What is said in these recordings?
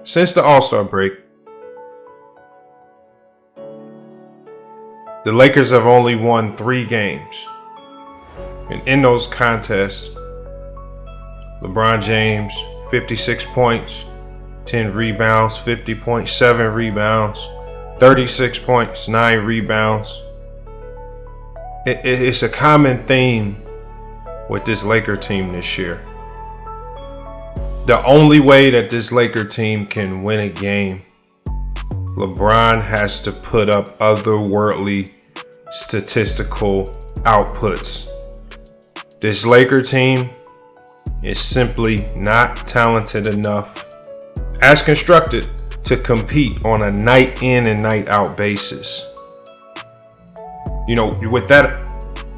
Since the All-Star break, the Lakers have only won 3 games. And in those contests, LeBron James, 56 points, 10 rebounds, 50 points, 7 rebounds, 36 points, 9 rebounds. It's a common theme with this Laker team this year. The only way that this Laker team can win a game, LeBron has to put up otherworldly statistical outputs. This Laker team is simply not talented enough, as constructed, to compete on a night in and night out basis. With that,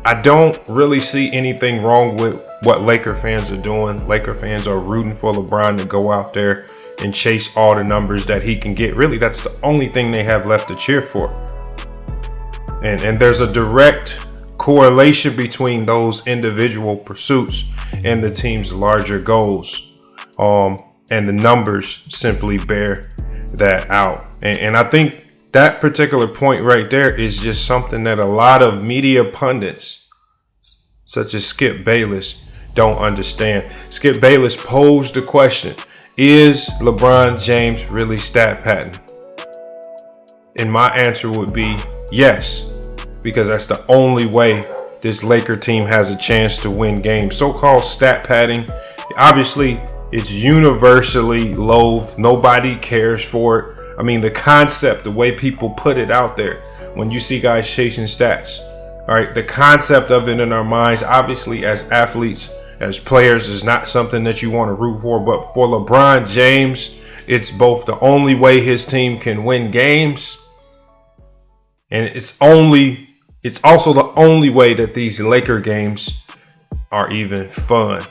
I don't really see anything wrong with what Laker fans are doing. Laker fans are rooting for LeBron to go out there and chase all the numbers that he can get. Really, that's the only thing they have left to cheer for. And there's a direct correlation between those individual pursuits and the team's larger goals. And the numbers simply bear that out. And I think that particular point right there is just something that a lot of media pundits, such as Skip Bayless, don't understand. Skip Bayless posed the question, is LeBron James really stat padding? And my answer would be yes, because that's the only way this Laker team has a chance to win games. So-called stat padding, obviously, it's universally loathed. Nobody cares for it. I mean, the concept, the way people put it out there, when you see guys chasing stats, all right, the concept of it in our minds, obviously, as athletes, as players, is not something that you want to root for. But for LeBron James, it's both the only way his team can win games, and it's also the only way that these Laker games are even fun.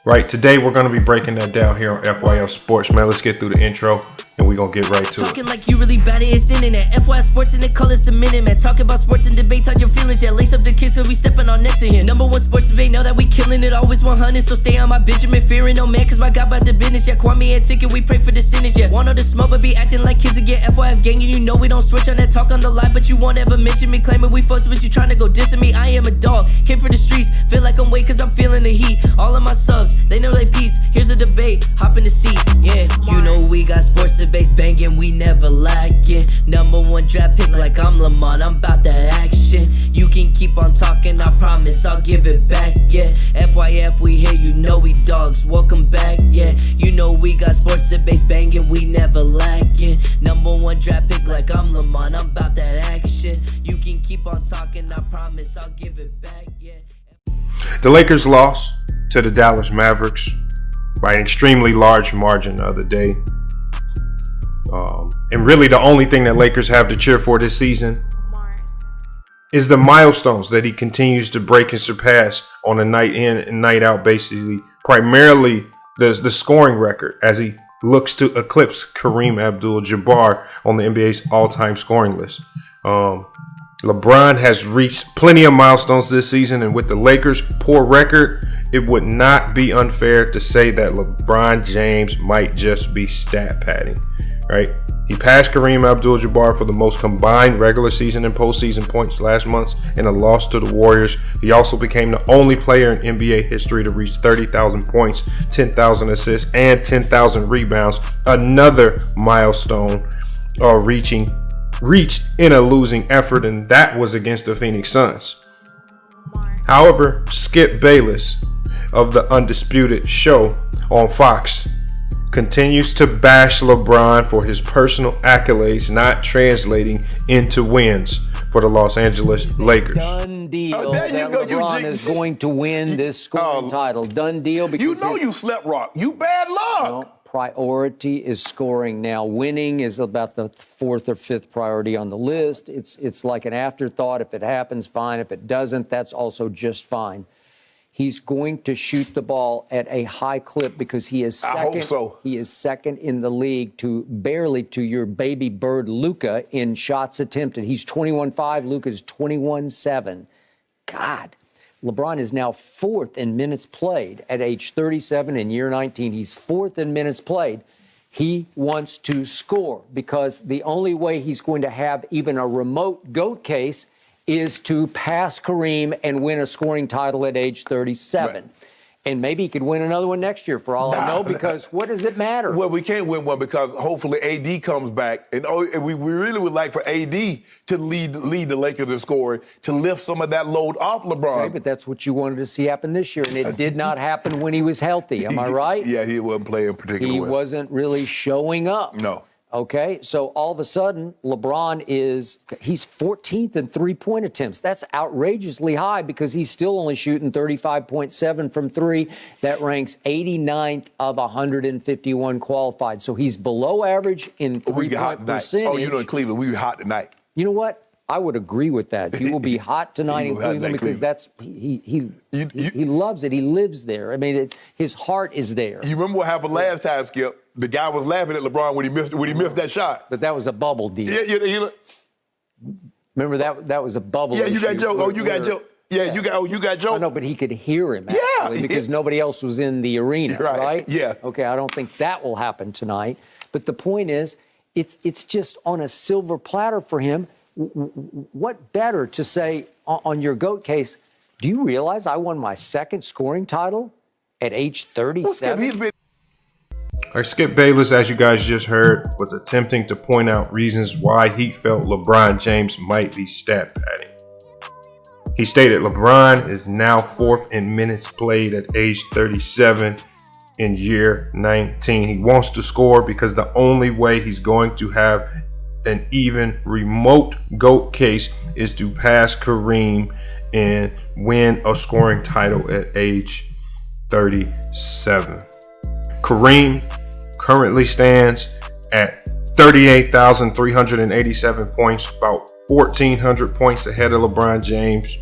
Right, today we're going to be breaking that down here on FYL Sports, man. Let's get through the intro and we're going to get right to it. Talking like you really bad at his internet. FYL Sports in the colors a minute, man. Talking about sports and debates, how'd your feelings? Yeah, lace up the kids cause we stepping on next to him. Number 1 sports debate, know that we killing it, always 100. So stay on my Benjamin, fearing no man, cause my God about the business. Yeah, Kwame and Ticket, we pray for the sinners. Yeah, want all the smoke, but be acting like kids again. FYF gang, and you know we don't switch on that talk on the line, but you won't ever mention me. Claiming we fucks, but you trying to go dissing me. I am a dog, came for the streets, feel like I'm weight cause I'm feeling the heat. All of my subs, they know they peeps. Here's a debate, hop in the seat, yeah. You know we got sports debates banging, we never lacking. Number 1 draft pick like I'm Lamont, I'm about that action. You can keep on talking, I promise I'll give it back, yeah. FYF, we here, you know we dogs, welcome back, yeah. You know we got sports debates banging, we never lacking. Number 1 draft pick like I'm Lamont, I'm about that action. You can keep on talking, I promise I'll give it back, yeah. The Lakers lost to the Dallas Mavericks by an extremely large margin the other day. And really the only thing that Lakers have to cheer for this season is the milestones that he continues to break and surpass on a night in and night out basis. Primarily the scoring record, as he looks to eclipse Kareem Abdul-Jabbar on the NBA's all-time scoring list. LeBron has reached plenty of milestones this season, and with the Lakers' poor record, it would not be unfair to say that LeBron James might just be stat padding, right? He passed Kareem Abdul-Jabbar for the most combined regular season and postseason points last month in a loss to the Warriors. He also became the only player in NBA history to reach 30,000 points, 10,000 assists, and 10,000 rebounds. Another milestone reached in a losing effort, and that was against the Phoenix Suns. However, Skip Bayless of the Undisputed Show on Fox continues to bash LeBron for his personal accolades not translating into wins for the Los Angeles Lakers. Done deal that LeBron is going to win this scoring title. Done deal because you know you slept rock. You bad luck. Priority is scoring now. Winning is about the 4th or 5th priority on the list. It's like an afterthought. If it happens, fine. If it doesn't, that's also just fine. He's going to shoot the ball at a high clip because he is second. I hope so. He is second in the league barely to your baby bird Luka in shots attempted. He's 21-5. Luka's 21-7. God, LeBron is now 4th in minutes played at age 37 in year 19. He's 4th in minutes played. He wants to score because the only way he's going to have even a remote GOAT case is to pass Kareem and win a scoring title at age 37. Right. And maybe he could win another one next year, for all I know, because what does it matter? Well, we can't win one because hopefully AD comes back. And we really would like for AD to lead the Lakers in scoring, to lift some of that load off LeBron. Okay, but that's what you wanted to see happen this year, and it did not happen when he was healthy. Am I right? Yeah, he wasn't playing particularly well. He wasn't really showing up. No. Okay, so all of a sudden, he's 14th in three-point attempts. That's outrageously high because he's still only shooting 35.7 from three. That ranks 89th of 151 qualified. So he's below average in three-point percentage. Oh, in Cleveland, we were hot tonight. You know what? I would agree with that. He will be hot tonight in Cleveland because that's he loves it. He lives there. I mean, his heart is there. You remember what happened last time, Skip? The guy was laughing at LeBron when he missed that shot. But that was a bubble deal. Yeah. Remember that was a bubble. Yeah, you issue got Joe. Oh, you got Joe. Yeah, you got Joe. I know, but he could hear him actually because nobody else was in the arena, right? Yeah. Okay, I don't think that will happen tonight. But the point is, it's just on a silver platter for him. What better to say on your GOAT case? Do you realize I won my second scoring title at age 37? Skip Bayless, as you guys just heard, was attempting to point out reasons why he felt LeBron James might be stat padding. He stated LeBron is now 4th in minutes played at age 37 in year 19. He wants to score because the only way he's going to have an even remote GOAT case is to pass Kareem and win a scoring title at age 37. Kareem currently stands at 38,387 points, about 1,400 points ahead of LeBron James,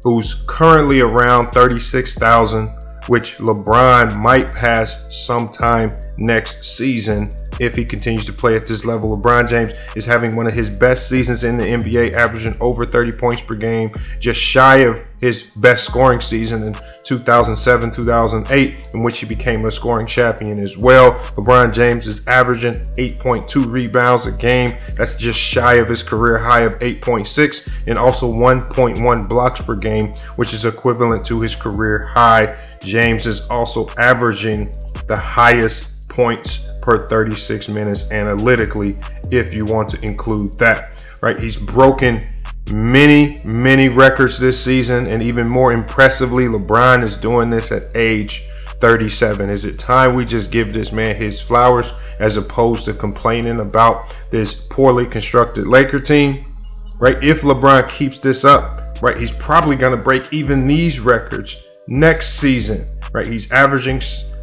who's currently around 36,000, which LeBron might pass sometime next season if he continues to play at this level. LeBron James is having one of his best seasons in the NBA, averaging over 30 points per game, just shy of his best scoring season in 2007-2008, in which he became a scoring champion as well. LeBron James is averaging 8.2 rebounds a game. That's just shy of his career high of 8.6, and also 1.1 blocks per game, which is equivalent to his career high. James is also averaging the highest points per 36 minutes analytically, if you want to include that, right? He's broken many records this season, and even more impressively, LeBron is doing this at age 37. Is it time we just give this man his flowers as opposed to complaining about this poorly constructed Laker team, right? If LeBron keeps this up, right, he's probably going to break even these records next season, right? He's averaging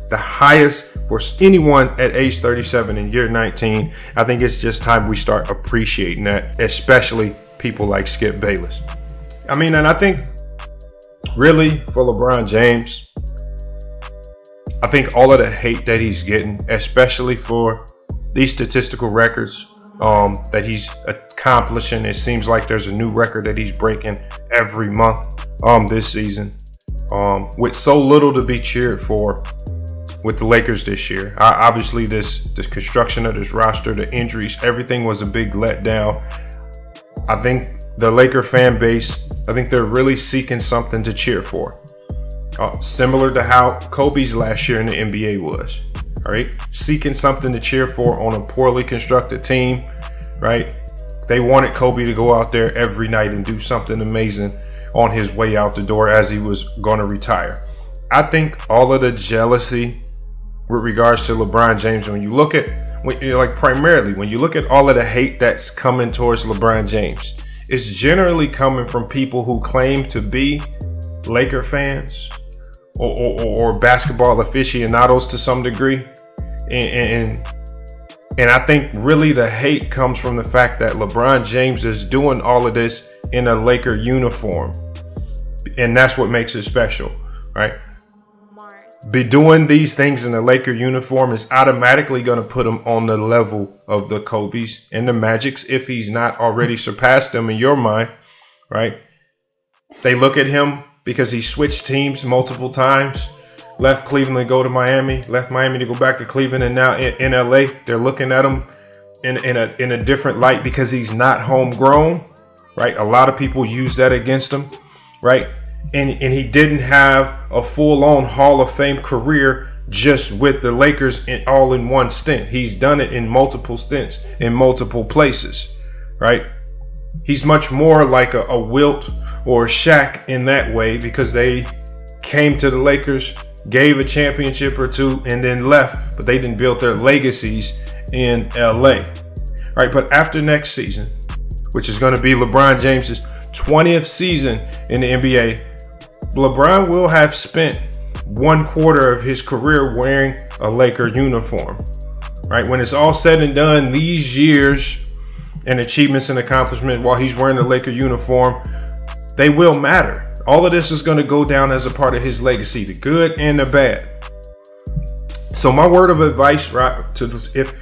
the highest for anyone at age 37 in year 19. I think it's just time we start appreciating that, especially people like Skip Bayless. I mean, and I think really for LeBron James, I think all of the hate that he's getting, especially for these statistical records that he's accomplishing, it seems like there's a new record that he's breaking every month this season, with so little to be cheered for with the Lakers this year. Obviously, the construction of this roster, the injuries, everything was a big letdown. I think the Laker fan base, I think they're really seeking something to cheer for. Similar to how Kobe's last year in the NBA was, right? Seeking something to cheer for on a poorly constructed team, right? They wanted Kobe to go out there every night and do something amazing on his way out the door as he was going to retire. I think all of the jealousy with regards to LeBron James, when you look at, primarily when you look at all of the hate that's coming towards LeBron James, it's generally coming from people who claim to be Laker fans or basketball aficionados to some degree. And I think really the hate comes from the fact that LeBron James is doing all of this in a Laker uniform. And that's what makes it special, right? Be doing these things in the Laker uniform is automatically going to put him on the level of the Kobe's and the Magics, if he's not already surpassed them in your mind, right? They look at him because he switched teams multiple times. Left Cleveland to go to Miami, left Miami to go back to Cleveland, and now in LA, they're looking at him in a different light because he's not homegrown, right? A lot of people use that against him, right? And he didn't have a full-on Hall of Fame career just with the Lakers all in one stint. He's done it in multiple stints in multiple places, right? He's much more like a Wilt or a Shaq in that way because they came to the Lakers, gave a championship or two, and then left, but they didn't build their legacies in LA, right? But after next season, which is going to be LeBron James's 20th season in the NBA, LeBron will have spent 1/4 of his career wearing a Laker uniform, right? When it's all said and done, these years and achievements and accomplishments while he's wearing the Laker uniform, they will matter. All of this is going to go down as a part of his legacy, the good and the bad. So my word of advice, right, to this, if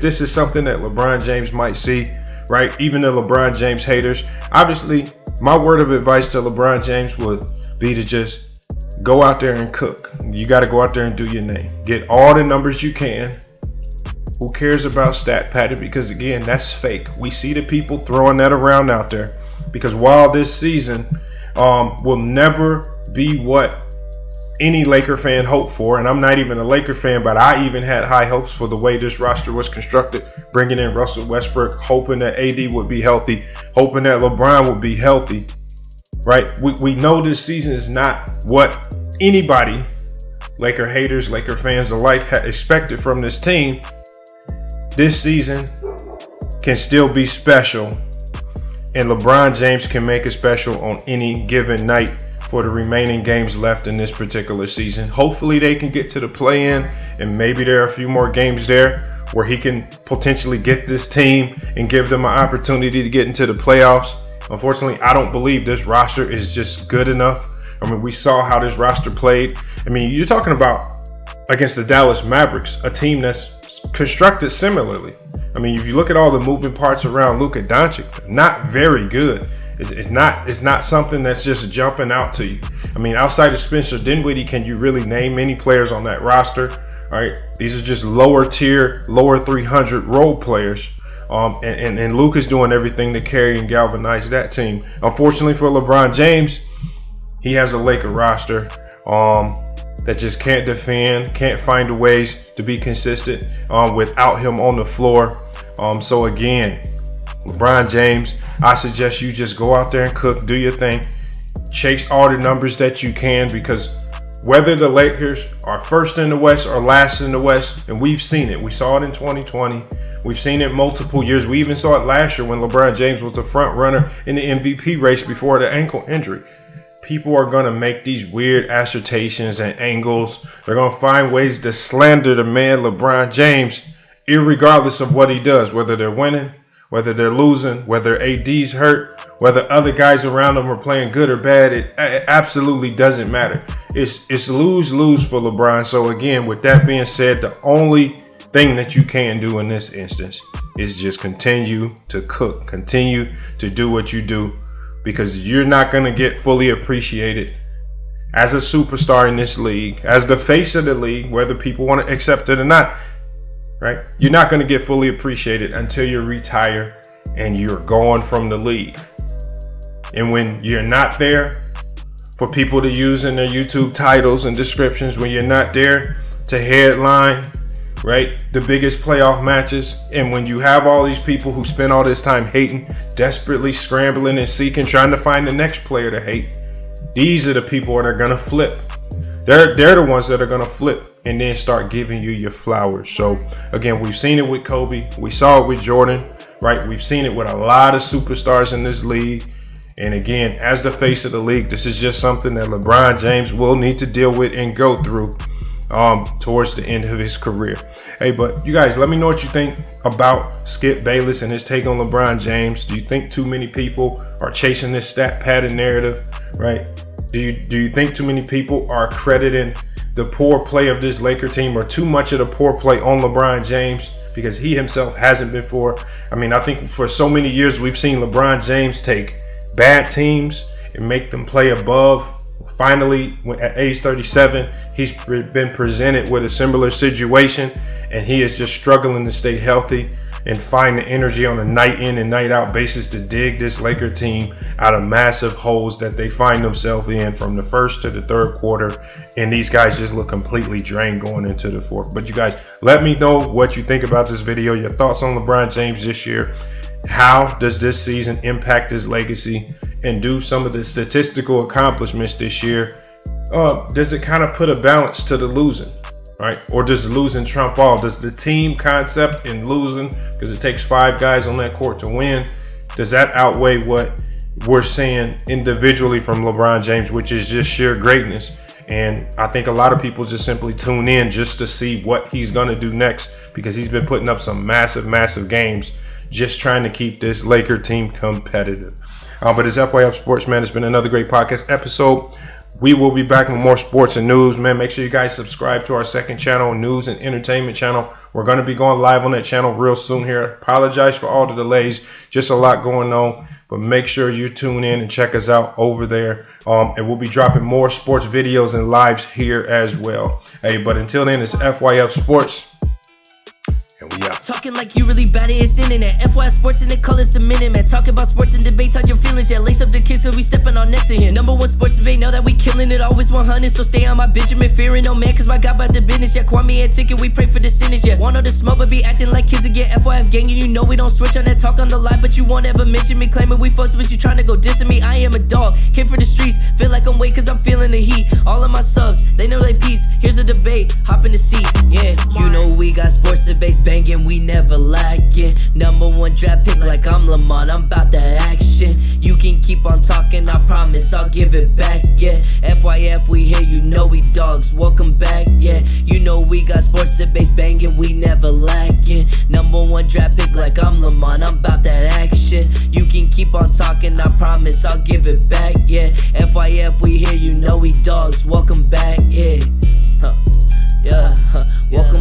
this is something that LeBron James might see, right, even the LeBron James haters, obviously my word of advice to LeBron James would be to just go out there and cook. You got to go out there and do your name. Get all the numbers you can. Who cares about stat padding? Because again, that's fake. We see the people throwing that around out there. Because while this season will never be what any Laker fan hoped for, and I'm not even a Laker fan, but I even had high hopes for the way this roster was constructed, bringing in Russell Westbrook, hoping that AD would be healthy, hoping that LeBron would be healthy, right? We know this season is not what anybody, Laker haters, Laker fans alike, had expected from this team. This season can still be special, and LeBron James can make it special on any given night for the remaining games left in this particular season. Hopefully they can get to the play-in, and maybe there are a few more games there where he can potentially get this team and give them an opportunity to get into the playoffs. Unfortunately, I don't believe this roster is just good enough. I mean, we saw how this roster played. I mean, you're talking about against the Dallas Mavericks, a team that's constructed similarly. I mean, if you look at all the moving parts around Luka Doncic, not very good. It's not something that's just jumping out to you. I mean, outside of Spencer Dinwiddie, can you really name any players on that roster? All right, these are just lower tier, lower 300 role players. And Luka's doing everything to carry and galvanize that team. Unfortunately for LeBron James, he has a Laker roster that just can't defend, can't find the ways to be consistent without him on the floor. So again, LeBron James, I suggest you just go out there and cook, do your thing, chase all the numbers that you can, because whether the Lakers are first in the West or last in the West, and we've seen it. We saw it in 2020. We've seen it multiple years. We even saw it last year when LeBron James was the front runner in the MVP race before the ankle injury. People are going to make these weird assertions and angles. They're going to find ways to slander the man LeBron James, irregardless of what he does, whether they're winning, whether they're losing, whether AD's hurt, whether other guys around them are playing good or bad. It absolutely doesn't matter. It's lose-lose for LeBron. So again, with that being said, the only thing that you can do in this instance is just continue to cook, continue to do what you do, because you're not going to get fully appreciated as a superstar in this league, as the face of the league, whether people want to accept it or not, right? You're not going to get fully appreciated until you retire and you're gone from the league. And when you're not there for people to use in their YouTube titles and descriptions, when you're not there to headline, right, the biggest playoff matches, and when you have all these people who spend all this time hating, desperately scrambling and seeking, trying to find the next player to hate, these are the people that are going to flip. They're the ones that are going to flip and then start giving you your flowers. So again, we've seen it with Kobe. We saw it with Jordan, right? We've seen it with a lot of superstars in this league. And again, as the face of the league, this is just something that LeBron James will need to deal with and go through towards the end of his career. Hey, but you guys, let me know what you think about Skip Bayless and his take on LeBron James. Do you think too many people are chasing this stat pattern narrative, right? Do you think too many people are crediting the poor play of this Laker team, or too much of the poor play on LeBron James because he himself hasn't been for? I mean, I think for so many years we've seen LeBron James take bad teams and make them play above Finally, at age 37, he's been presented with a similar situation, and he is just struggling to stay healthy and find the energy on a night in and night out basis to dig this Laker team out of massive holes that they find themselves in from the first to the third quarter. And these guys just look completely drained going into the fourth. But you guys, let me know what you think about this video, your thoughts on LeBron James this year. How does this season impact his legacy? And do some of the statistical accomplishments this year, does it kind of put a balance to the losing, right? Or does losing trump all? Does the team concept in losing, because it takes 5 guys on that court to win, does that outweigh what we're seeing individually from LeBron James, which is just sheer greatness? And I think a lot of people just simply tune in just to see what he's going to do next, because he's been putting up some massive games just trying to keep this Laker team competitive. But it's FYF Sports, man. It's been another great podcast episode. We will be back with more sports and news, man. Make sure you guys subscribe to our second channel, news and entertainment channel. We're going to be going live on that channel real soon here. Apologize for all the delays. Just a lot going on. But make sure you tune in and check us out over there. And we'll be dropping more sports videos and lives here as well. Hey, but until then, it's FYF Sports. And we out. Talking like you really bad at it's internet. FY Sports in the colors a minute, man. Talking about sports and debates, how'd your feelings? Yeah, lace up the kids, cause we stepping on next to him. Number 1 sports debate, know that we killing it, always 100. So stay on my Benjamin, fearing no man, cause my God about the business. Yeah, Kwame and ticket, we pray for the sinners. Yeah, want all the smoke, but be acting like kids again. FYF gang, and you know we don't switch on that talk on the line, but you won't ever mention me. Claiming we fucks, but you trying to go dissing me. I am a dog, came for the streets, feel like I'm weight, cause I'm feeling the heat. All of my subs, they know they peeps. Here's a debate, hop in the seat. Yeah, you know we got sports debates banging, we never lacking. Number 1 draft pick like I'm Lamont, I'm about that action. You can keep on talking, I promise I'll give it back, yeah. FYF, we here, you know we dogs, welcome back, yeah. You know we got sports debates banging, we never lacking. Number 1 draft pick like I'm Lamont, I'm about that action. You can keep on talking, I promise I'll give it back, yeah. FYF, we here, you know we dogs, welcome back, yeah. Welcome